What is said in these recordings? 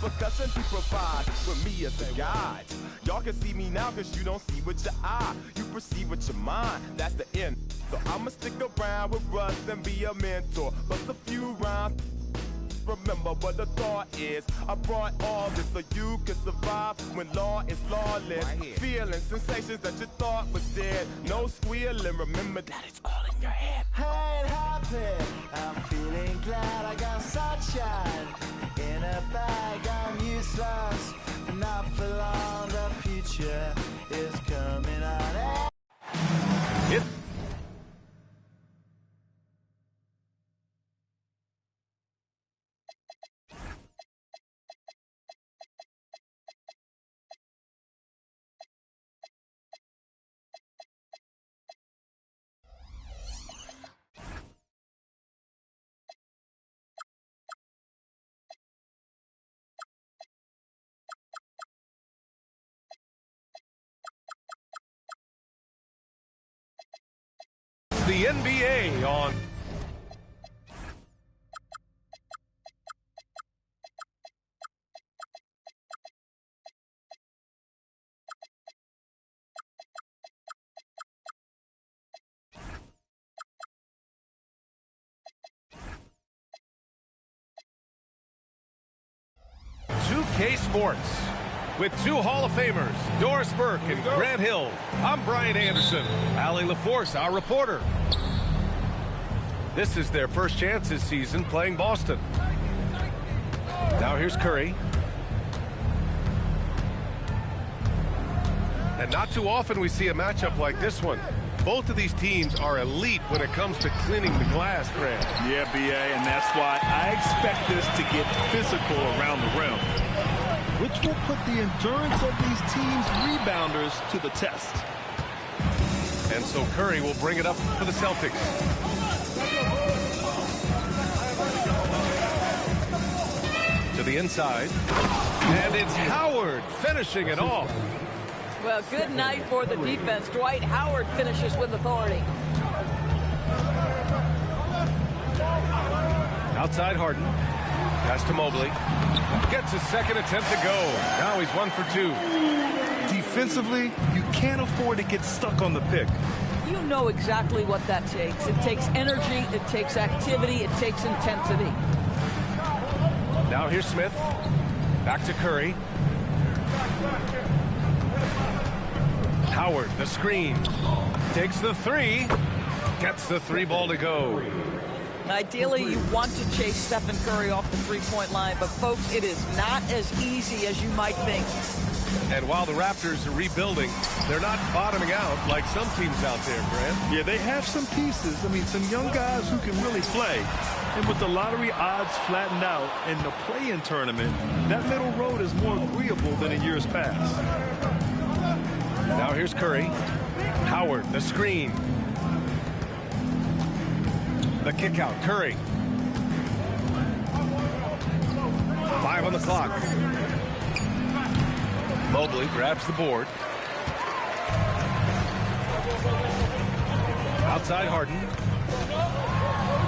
Percussion to provide with me as a guide. Y'all can see me now cause you don't see with your eye. You perceive with your mind, that's the end. So I'ma stick around with Russ and be a mentor. Bust a few rhymes. Remember what the thought is. I brought all this so you can survive when law is lawless. Feeling sensations that you thought was dead. No squealing, remember that it's all in your head. Hey, it happened. I'm feeling glad I got sunshine in a bag. I'm useless, not for long. The future is coming on. It the NBA on K Sports with two Hall of Famers, Doris Burke and Grant Hill. I'm Brian Anderson. Allie LaForce, our reporter. This is their first chance this season playing Boston. Now here's Curry. And not too often we see a matchup like this one. Both of these teams are elite when it comes to cleaning the glass, Grant. Yeah, B.A., and that's why I expect this to get physical around the rim, which will put the endurance of these teams' rebounders to the test. And so Curry will bring it up for the Celtics. To the inside. And it's Howard finishing it off. Well, good night for the defense. Dwight Howard finishes with authority. Outside Harden. Pass to Mobley. Gets his second attempt to go. Now he's 1 for 2. Defensively, you can't afford to get stuck on the pick. You know exactly what that takes. It takes energy, it takes activity, it takes intensity. Now here's Smith. Back to Curry. Howard, the screen. Takes the three. Gets the three ball to go. Ideally, you want to chase Stephen Curry off the three-point line, but folks, it is not as easy as you might think. And while the Raptors are rebuilding, they're not bottoming out like some teams out there, Grant. Yeah, they have some pieces. I mean, some young guys who can really play. And with the lottery odds flattened out in the play-in tournament, that middle road is more agreeable than in years past. Now here's Curry. Howard, the screen. The kick out, Curry. 5 on the clock. Mobley grabs the board. Outside Harden.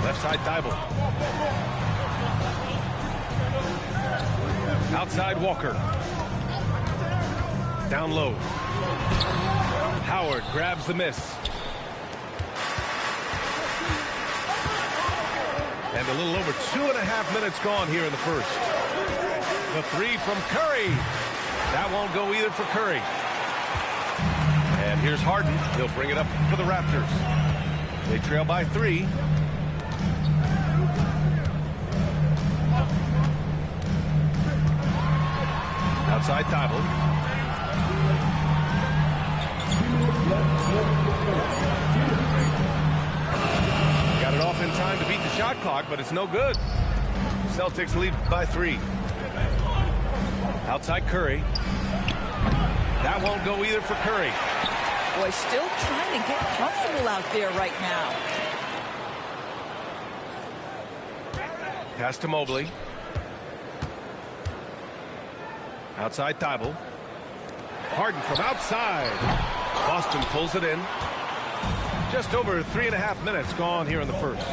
Left side Thibault. Outside Walker. Down low. Howard grabs the miss. And a little over 2.5 minutes gone here in the first. The three from Curry. That won't go either for Curry. And here's Harden. He'll bring it up for the Raptors. They trail by 3. Outside Thibault. Got it off in time to beat the shot clock, but it's no good. Celtics lead by 3. Outside Curry. That won't go either for Curry. Boy, still trying to get comfortable out there right now. Pass to Mobley. Outside Thibault. Harden from outside. Boston pulls it in. Just over 3.5 minutes gone here in the first.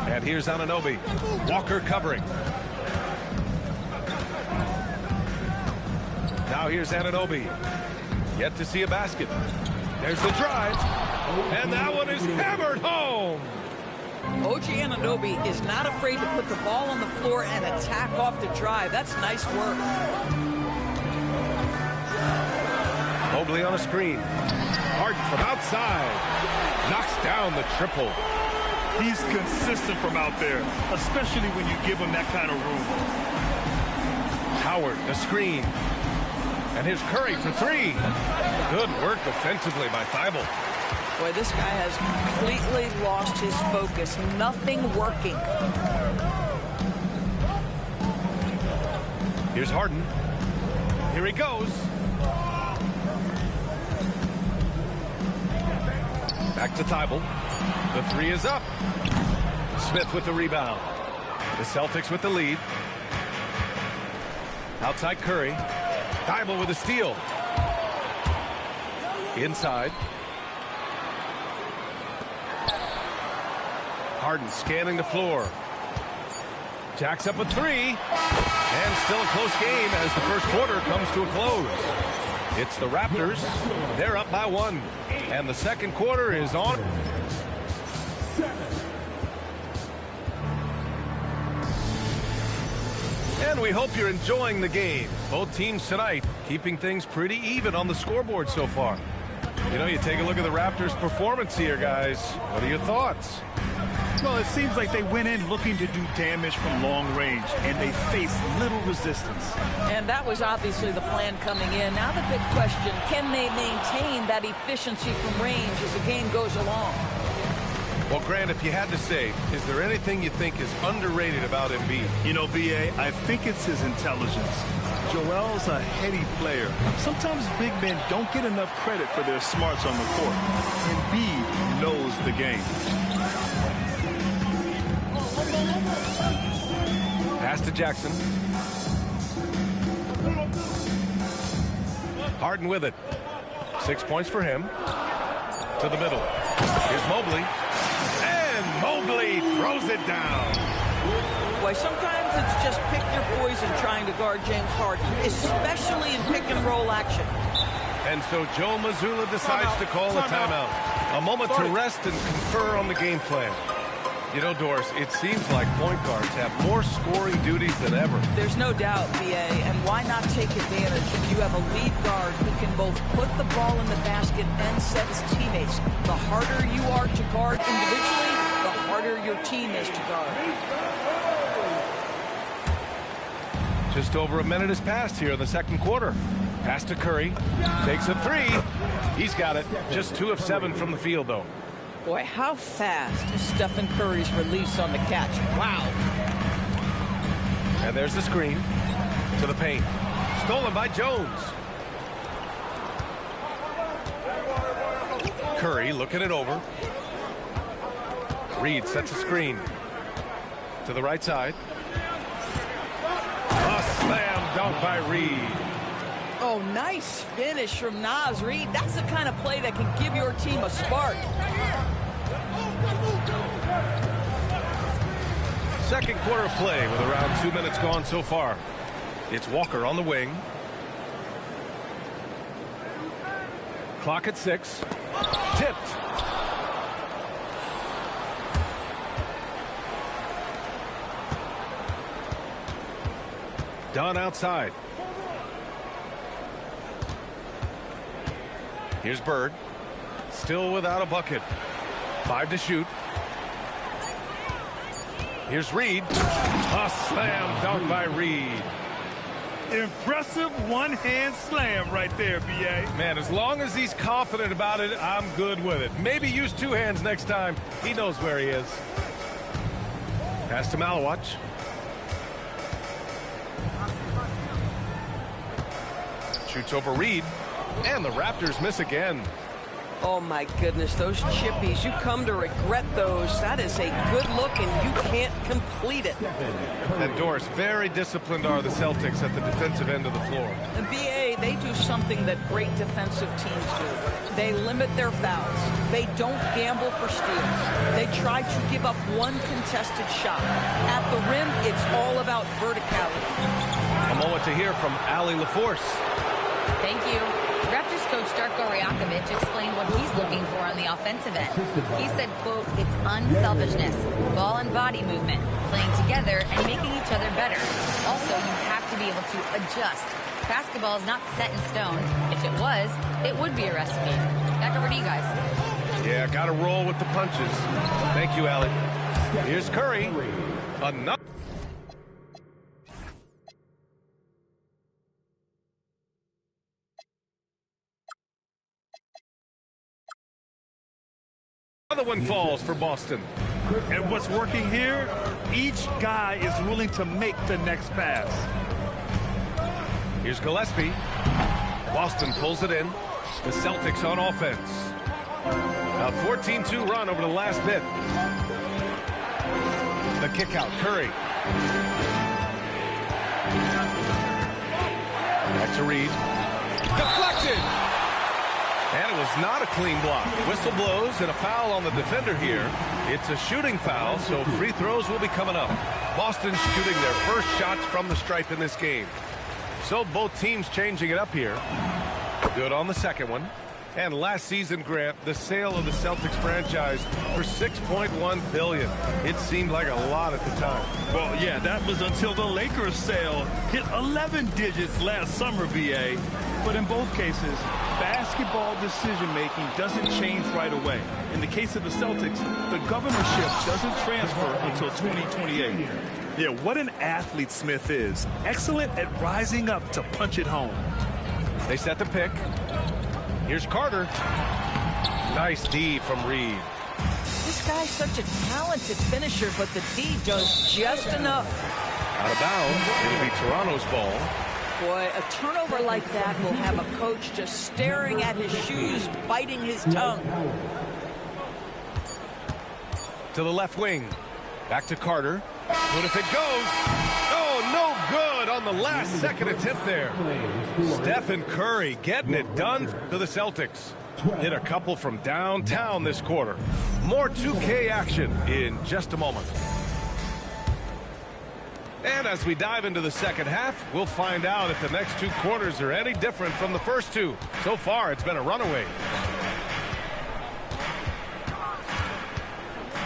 And here's Anunoby. Walker covering. Now here's Anunoby. Yet to see a basket. There's the drive. And that one is hammered home. OG Anunoby is not afraid to put the ball on the floor and attack off the drive. That's nice work. Mobley on a screen. Harden from outside. Knocks down the triple. He's consistent from out there, especially when you give him that kind of room. Howard, the screen. And here's Curry for three. Good work defensively by Thibault. Boy, this guy has completely lost his focus. Nothing working. Here's Harden. Here he goes. Back to Thibault. The three is up. Smith with the rebound. The Celtics with the lead. Outside Curry. Thibault with a steal. Inside. Harden scanning the floor. Jacks up a three. And still a close game as the first quarter comes to a close. It's the Raptors. They're up by one. And the second quarter is on. And we hope you're enjoying the game. Both teams tonight keeping things pretty even on the scoreboard so far. You know, you take a look at the Raptors' performance here, guys. What are your thoughts? Well, it seems like they went in looking to do damage from long range, and they faced little resistance. And that was obviously the plan coming in. Now the big question, can they maintain that efficiency from range as the game goes along? Well, Grant, if you had to say, is there anything you think is underrated about Embiid? You know, B.A., I think it's his intelligence. Joel's a heady player. Sometimes big men don't get enough credit for their smarts on the court. Embiid knows the game. Pass to Jackson. Harden with it. 6 points for him. To the middle. Here's Mobley. And Mobley throws it down. Boy, sometimes it's just pick your poison trying to guard James Harden, especially in pick and roll action. And so Joe Mazzulla decides to call a timeout. A moment to rest and confer on the game plan. You know, Doris, it seems like point guards have more scoring duties than ever. There's no doubt, B.A., and why not take advantage if you have a lead guard who can both put the ball in the basket and set his teammates. The harder you are to guard individually, the harder your team is to guard. Just over a minute has passed here in the second quarter. Pass to Curry. Takes a three. He's got it. Just 2 of 7 from the field, though. Boy, how fast is Stephen Curry's release on the catch. Wow. And there's the screen to the paint. Stolen by Jones. Curry looking it over. Reed sets a screen to the right side. A slam dunk by Reed. Oh, nice finish from Naz Reid. That's the kind of play that can give your team a spark. Second quarter of play with around 2 minutes gone so far. It's Walker on the wing. Clock at 6. Tipped. Dunn outside. Here's Bird. Still without a bucket. 5 to shoot. Here's Reed. A slam dunk by Reed. Impressive one-hand slam right there, B.A. Man, as long as he's confident about it, I'm good with it. Maybe use 2 hands next time. He knows where he is. Pass to Malawach. Shoots over Reed. And the Raptors miss again. Oh, my goodness, those chippies, you come to regret those. That is a good look, and you can't complete it. And Doris, very disciplined are the Celtics at the defensive end of the floor. The BA, they do something that great defensive teams do. They limit their fouls. They don't gamble for steals. They try to give up one contested shot. At the rim, it's all about verticality. A moment to hear from Allie LaForce. Thank you. Raptors coach Darko Rajakovic explained what he's looking for on the offensive end. He said, quote, it's unselfishness, ball and body movement, playing together and making each other better. Also, you have to be able to adjust. Basketball is not set in stone. If it was, it would be a recipe. Back over to you guys. Yeah, got to roll with the punches. Thank you, Allie. Here's Curry. Another one falls for Boston. And what's working here, each guy is willing to make the next pass. Here's Gillespie. Boston pulls it in. The Celtics on offense. A 14-2 run over the last bit. The kick out, Curry. Back to Reed. Deflected! And it was not a clean block. Whistle blows and a foul on the defender here. It's a shooting foul, so free throws will be coming up. Boston's shooting their first shots from the stripe in this game. So both teams changing it up here. Good on the second one. And last season, Grant, the sale of the Celtics franchise for $6.1 billion. It seemed like a lot at the time. Well, yeah, that was until the Lakers sale hit 11 digits last summer, BA. But in both cases, basketball decision-making doesn't change right away. In the case of the Celtics, the governorship doesn't transfer until 2028. Yeah, what an athlete Smith is. Excellent at rising up to punch it home. They set the pick. Here's Carter. Nice D from Reed. This guy's such a talented finisher, but the D does just enough. Out of bounds. It'll be Toronto's ball. Boy, a turnover like that will have a coach just staring at his shoes, biting his tongue. To the left wing. Back to Carter. But if it goes, oh, no good on the last second attempt there. Stephen Curry getting it done to the Celtics. Hit a couple from downtown this quarter. More 2K action in just a moment. And as we dive into the second half, we'll find out if the next two quarters are any different from the first two. So far, it's been a runaway.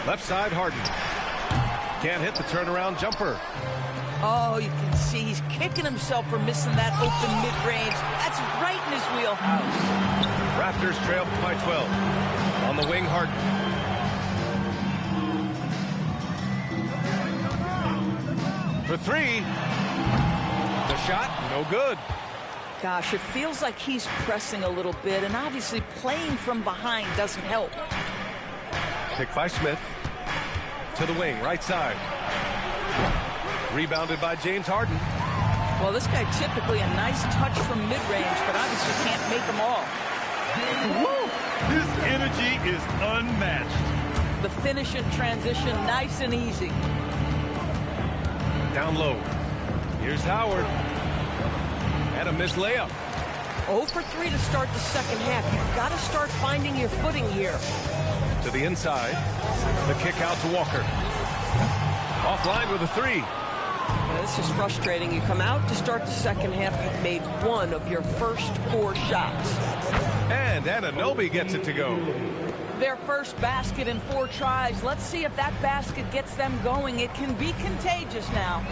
Left side, Harden. Can't hit the turnaround jumper. Oh, you can see he's kicking himself for missing that open mid-range. That's right in his wheelhouse. Raptors trail by 12. On the wing, Harden. For three. The shot, no good. Gosh, it feels like he's pressing a little bit, and obviously playing from behind doesn't help. Pick by Smith. To the wing, right side. Rebounded by James Harden. Well, this guy typically a nice touch from mid-range, but obviously can't make them all. Woo! His energy is unmatched. The finish in transition, nice and easy. Down low. Here's Howard. And a missed layup. 0 for 3 to start the second half. You've got to start finding your footing here. To the inside. The kick out to Walker. Offline with a three. Now, this is frustrating. You come out to start the second half. You've made one of your first 4 shots. And Anunoby gets it to go. Their first basket in 4 tries. Let's see if that basket gets them going. It can be contagious now.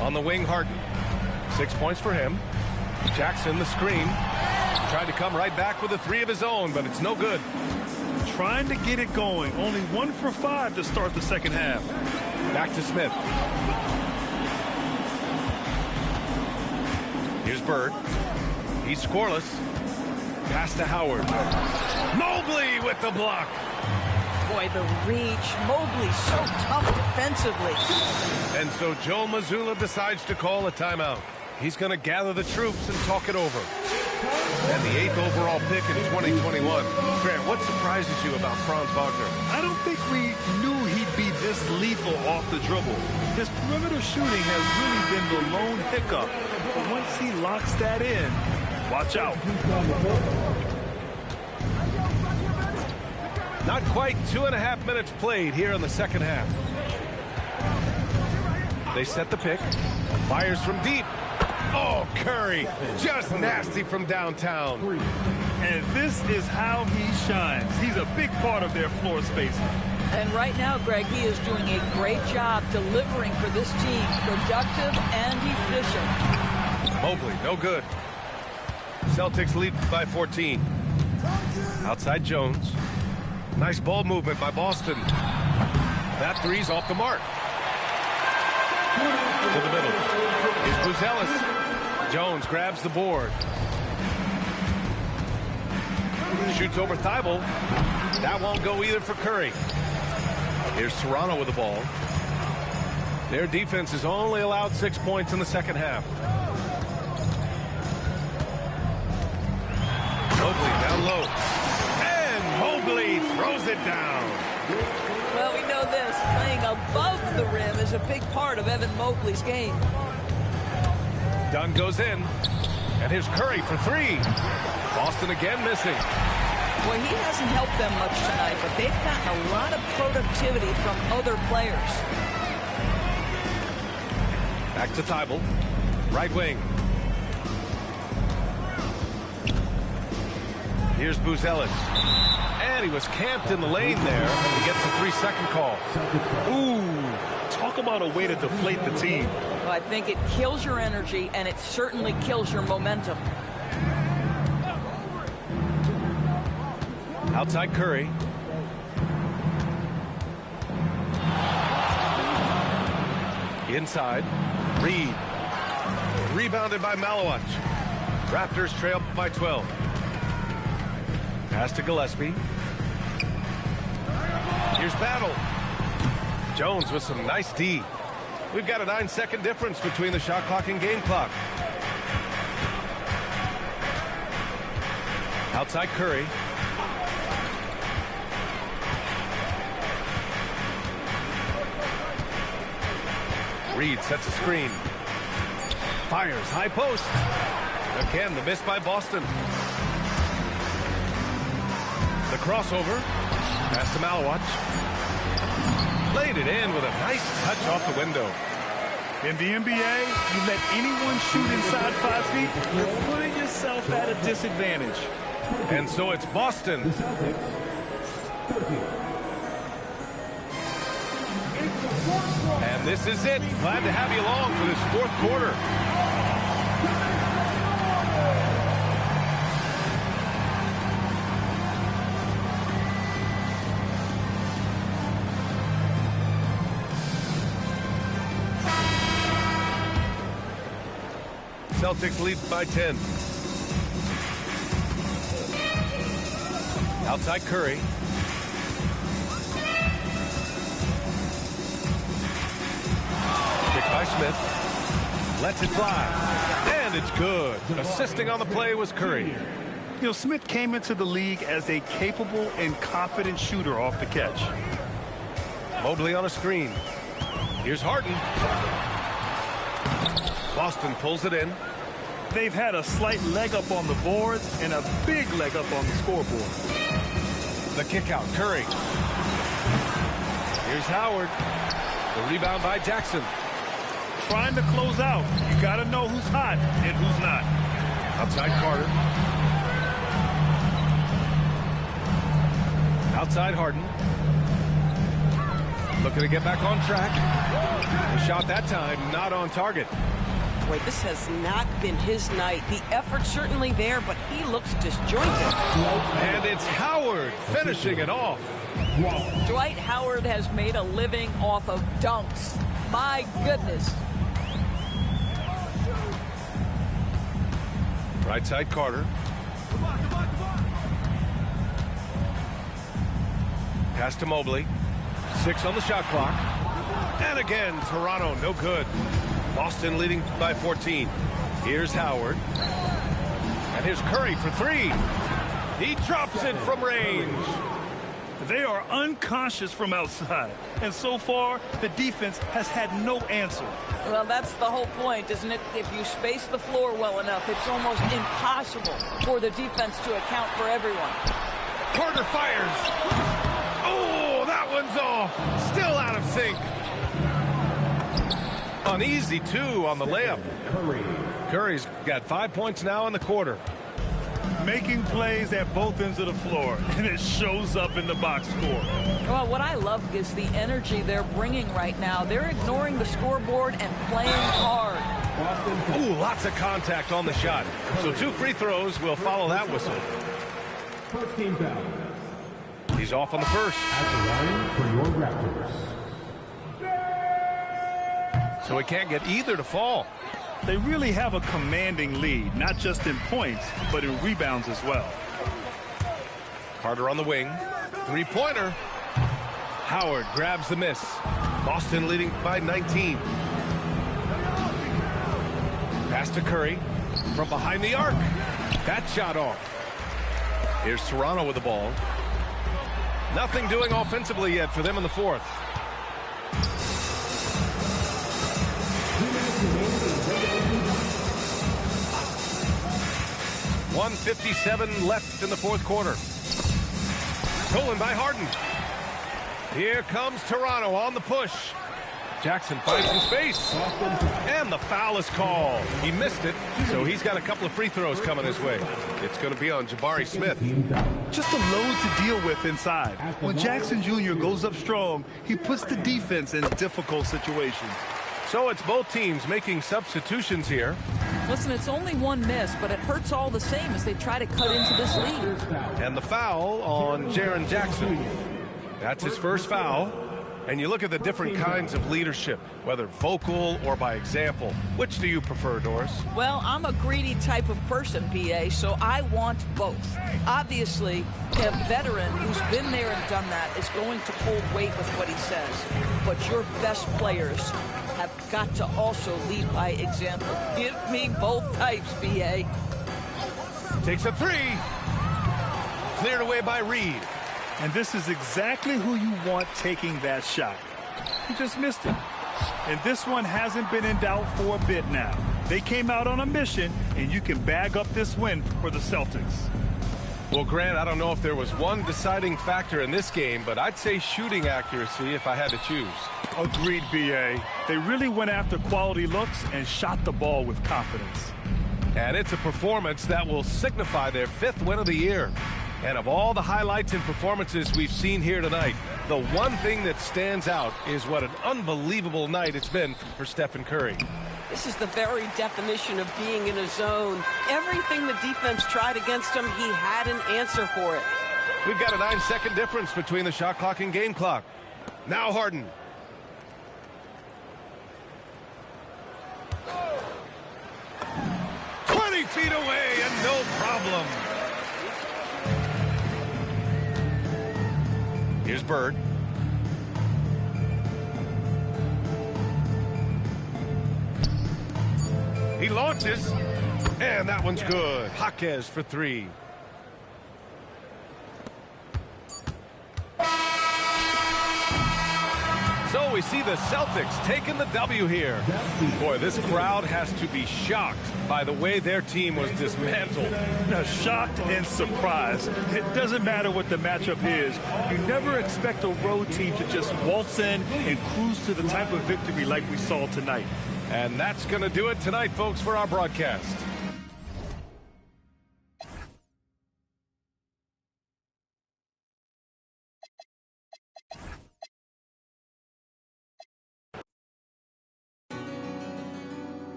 On the wing, Harden. 6 points for him. Jackson, the screen. Tried to come right back with a 3 of his own, but it's no good. Trying to get it going. Only 1 for 5 to start the second half. Back to Smith. Here's Bird. He's scoreless. Pass to Howard. Mobley with the block. Boy, the reach. Mobley so tough defensively. And so Joe Mazzulla decides to call a timeout. He's going to gather the troops and talk it over. And the 8th overall pick in 2021. Grant, what surprises you about Franz Wagner? I don't think we knew he'd be this lethal off the dribble. His perimeter shooting has really been the lone hiccup. But once he locks that in, watch out. Not quite 2.5 minutes played here in the second half. They set the pick. Fires from deep. Oh, Curry, just nasty from downtown. And this is how he shines. He's a big part of their floor spacing. And right now, Greg, he is doing a great job delivering for this team. Productive and efficient. Mobley, no good. Celtics lead by 14. Outside Jones. Nice ball movement by Boston. That three's off the mark. To the middle. Here's Buzelis. Jones grabs the board. Shoots over Thibault. That won't go either for Curry. Here's Toronto with the ball. Their defense has only allowed 6 points in the second half. Mobley down low. And Mobley throws it down. Well, we know this. Playing above the rim is a big part of Evan Mobley's game. Dunn goes in. And here's Curry for three. Boston again missing. Well, he hasn't helped them much tonight, but they've gotten a lot of productivity from other players. Back to Thibault. Right wing. Here's Buzelis. And he was camped in the lane there. And he gets a 3-second call. Ooh, talk about a way to deflate the team. Well, I think it kills your energy, and it certainly kills your momentum. Outside Curry. Inside. Reed. Rebounded by Malowich. Raptors trail by 12. Pass to Gillespie. Here's Battle. Jones with some nice D. We've got a 9-second difference between the shot clock and game clock. Outside Curry. Reed sets a screen. Fires high post. Again, the miss by Boston. The crossover. Pass to Malowich. Laid it in with a nice touch off the window. In the NBA, you let anyone shoot inside 5 feet, you're putting yourself at a disadvantage. And so it's Boston. And this is it. Glad to have you along for this fourth quarter. Celtics lead by 10. Outside Curry. Kick by Smith. Lets it fly. And it's good. Assisting on the play was Curry. You know, Smith came into the league as a capable and confident shooter off the catch. Mobley on a screen. Here's Harden. Boston pulls it in. They've had a slight leg up on the boards and a big leg up on the scoreboard. The kick out, Curry. Here's Howard. The rebound by Jackson. Trying to close out. You got to know who's hot and who's not. Outside Carter. Outside Harden. Looking to get back on track. The shot that time not on target. Boy, this has not been his night. The effort's certainly there, but he looks disjointed. And it's Howard finishing it off. Dwight Howard has made a living off of dunks. My goodness. Right side Carter. Pass to Mobley. 6 on the shot clock. And again, Toronto, no good. Boston leading by 14. Here's Howard. And here's Curry for three. He drops it from range. They are unconscious from outside. And so far, the defense has had no answer. Well, that's the whole point, isn't it? If you space the floor well enough, it's almost impossible for the defense to account for everyone. Carter fires. Oh, that one's off. Still out of sync. Uneasy, too, on the layup. Curry's got 5 points now in the quarter. Making plays at both ends of the floor, and it shows up in the box score. Well, what I love is the energy they're bringing right now. They're ignoring the scoreboard and playing hard. Ooh, lots of contact on the shot. So 2 free throws will follow that whistle. First team foul. He's off on the first. At the line for your Raptors. So he can't get either to fall. They really have a commanding lead, not just in points, but in rebounds as well. Carter on the wing. Three-pointer. Howard grabs the miss. Boston leading by 19. Pass to Curry from behind the arc. That shot off. Here's Toronto with the ball. Nothing doing offensively yet for them in the fourth. .157 left in the fourth quarter. Stolen by Harden. Here comes Toronto on the push. Jackson finds some space. And the foul is called. He missed it, so he's got a couple of free throws coming his way. It's going to be on Jabari Smith. Just a load to deal with inside. When Jackson Jr. goes up strong, he puts the defense in difficult situations. So it's both teams making substitutions here. Listen, it's only one miss, but it hurts all the same as they try to cut into this lead. And the foul on Jaren Jackson. That's his first foul. And you look at the different kinds of leadership, whether vocal or by example. Which do you prefer, Doris? Well, I'm a greedy type of person, BA, so I want both. Obviously, a veteran who's been there and done that is going to hold weight with what he says. But your best players have got to also lead by example. Give me both types, BA. Takes a three. Cleared away by Reed. And this is exactly who you want taking that shot. He just missed it. And this one hasn't been in doubt for a bit now. They came out on a mission, and you can bag up this win for the Celtics. Well, Grant, I don't know if there was one deciding factor in this game, but I'd say shooting accuracy if I had to choose. Agreed, BA. They really went after quality looks and shot the ball with confidence. And it's a performance that will signify their 5th win of the year. And of all the highlights and performances we've seen here tonight, the one thing that stands out is what an unbelievable night it's been for Stephen Curry. This is the very definition of being in a zone. Everything the defense tried against him, he had an answer for it. We've got a 9-second difference between the shot clock and game clock. Now Harden. Feet away and no problem. Here's Bird. He launches, and that one's good. Jaquez for 3. So we see the Celtics taking the W here. Boy, this crowd has to be shocked by the way their team was dismantled. Now, shocked and surprised. It doesn't matter what the matchup is. You never expect a road team to just waltz in and cruise to the type of victory like we saw tonight. And that's going to do it tonight, folks, for our broadcast.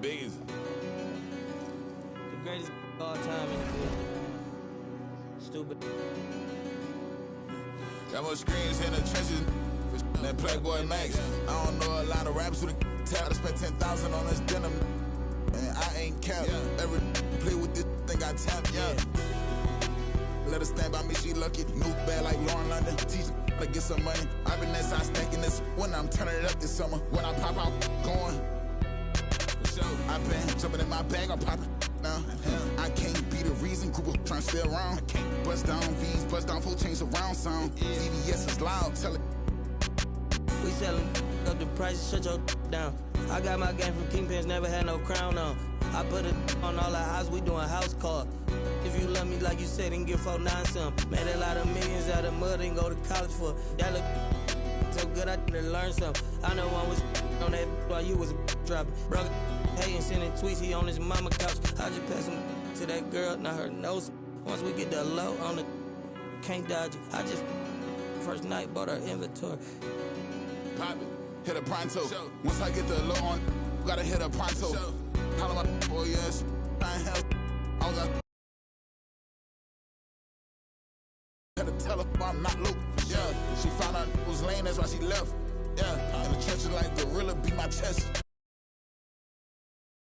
Biggest. The greatest of all time in the field. Stupid. Got more screens in the trenches than Playboy Max. I don't know a lot of rappers with a tap. I spent 10,000 on this denim. And I ain't capped. Every play with this thing I tap. Let her stand by me, she lucky. New bad like Lauren London. Teach her to get some money. I've been inside stacking this when I'm turning it up this summer. When I pop out, going. I've been jumping in my bag, I pop it now. I can't be the reason, Google trying to stay around. I can't bust down V's, bust down full change around sound. CVS is loud, tell it. We selling up the prices, shut your down. I got my game from Kingpins, never had no crown on. I put it on all the house, we doing house call. If you love me like you said, then give 4-9 some. Made a lot of millions out of mud and go to college for. That look so good, I to learn something. I know one was on that while you was dropping. Brother hating, sending tweets, he on his mama couch. I just passed him to that girl, now her nose. Once we get the low on the, can't dodge it. I just, first night, bought her inventory. Pop it, hit a pronto. Once I get the low on, gotta hit a pronto. Holla my boy, yes, I ain't hell. I was out. Had to tell her I'm not Luke. Yeah, she found out it was lame, that's why she left. Yeah, in the trenches like gorilla beat my chest.